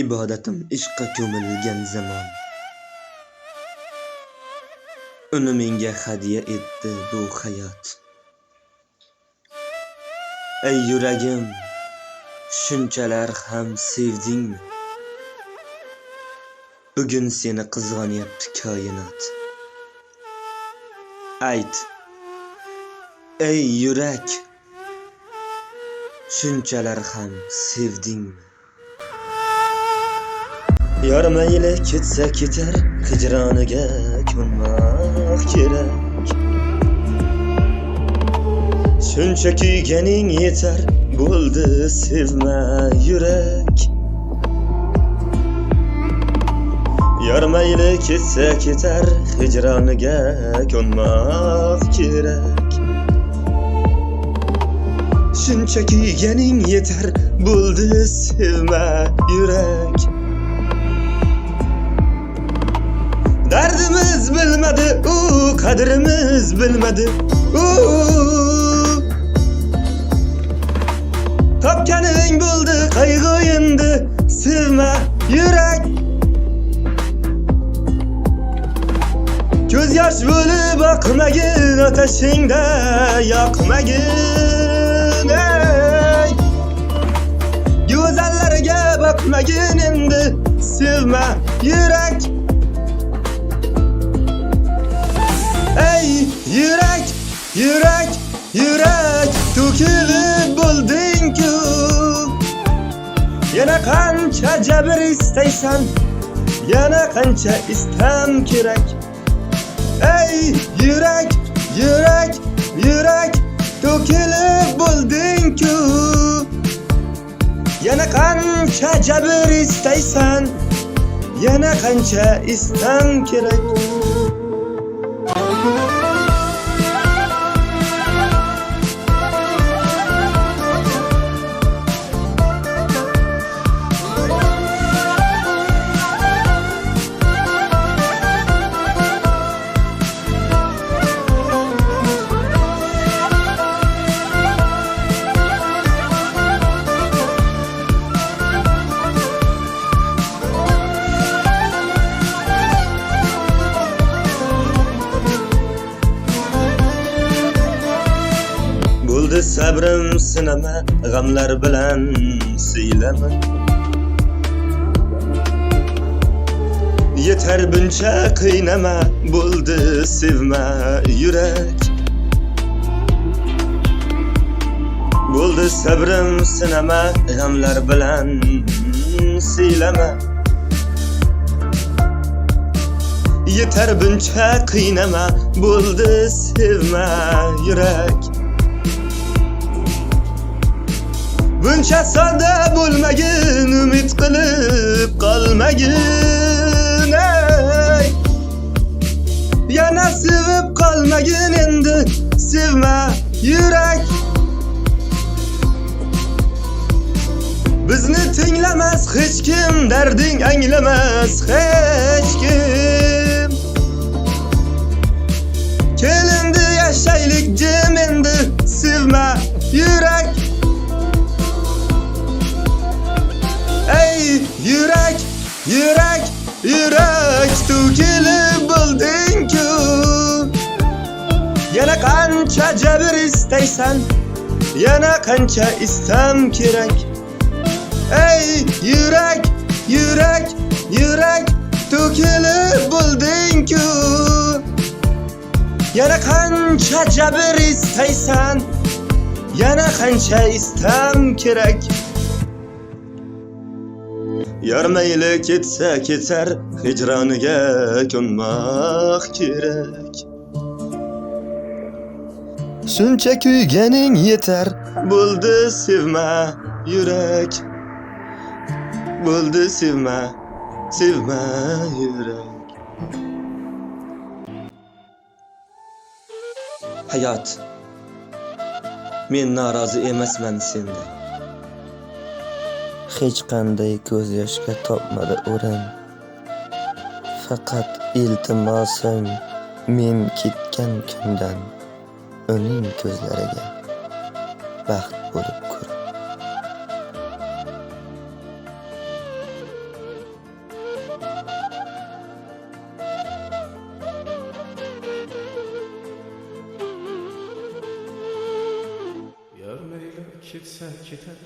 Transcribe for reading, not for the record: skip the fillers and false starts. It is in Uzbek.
ibodatim ishqqa ko'milgan zamon. Uni menga hadya etdi bu hayot. Ey yuragim, shunchalar ham sevdingmi? Bugun seni qizg'onyapti koinot. Ayt, ey yurak, shunchalar ham sevdingmi? Yor mayli ketsa ketar, hijroniga ko'nmoq kerak. Shuncha kuyganing yetar, bo'ldi sevma yurak. Yor mayli ketsa ketar, hijroniga ko'nmoq kerak. Shuncha kuyganing yetar, bo'ldi sevma yurak. Dardimiz bilmadi, qadrimiz bilmadi. Topganing bo'ldi qayg'u endi, sevma yurak. Ko'z yosh bo'lib oqmagin, otashingda yoqmagin. Ey go'zallarga boqmagin endi, sevma yurak. Ey yurak, yurak, yurak, to'kilib bo'lding-ku. Yana qancha jabr istaysan, yana qancha istam kerak. Ey yurak, yurak, yurak, to'kilib bo'lding-ku. Yana qancha jabr istaysan, yana qancha istam kerak. Bo'ldi sabrim sinama, g'amlar bilan siylama. Yetar buncha qiynama, bo'ldi sevma yurak. Bo'ldi sabrim sinama, g'amlar bilan siylama. Yetar buncha qiynama, bo'ldi sevma yurak. Buncha sodda bo'lmagin, umid qilib qolmagin. Ey yana sevib qolmagin endi, sevma yurak. Bizni tinglamas hech kim, darding anglamas hech kim. Kel endi yashaylik jim endi, sevma yurak. Ey yurak, yurak, yurak, to'kilib bo'lding-ku. Yana qancha jabr istaysan, yana qancha istam kerak. Ey yurak, yurak, yurak, to'kilib bo'lding-ku. Yana qancha jabr istaysan, yana qancha istam kerak. Yor mayli ketsa ketar, hijroniga ko'nmoq kerak. Shuncha kuyganing yetar, bo'ldi sevma yurak. Bo'ldi sevma, sevma yurak. Hayot, men norozi emasman senda. Hech qanday ko'z yoshga topmadi o'rin. Faqat iltimosim men ketgan kundan uning ko'zlariga baxt bo'lib ko'r. ketsa ketar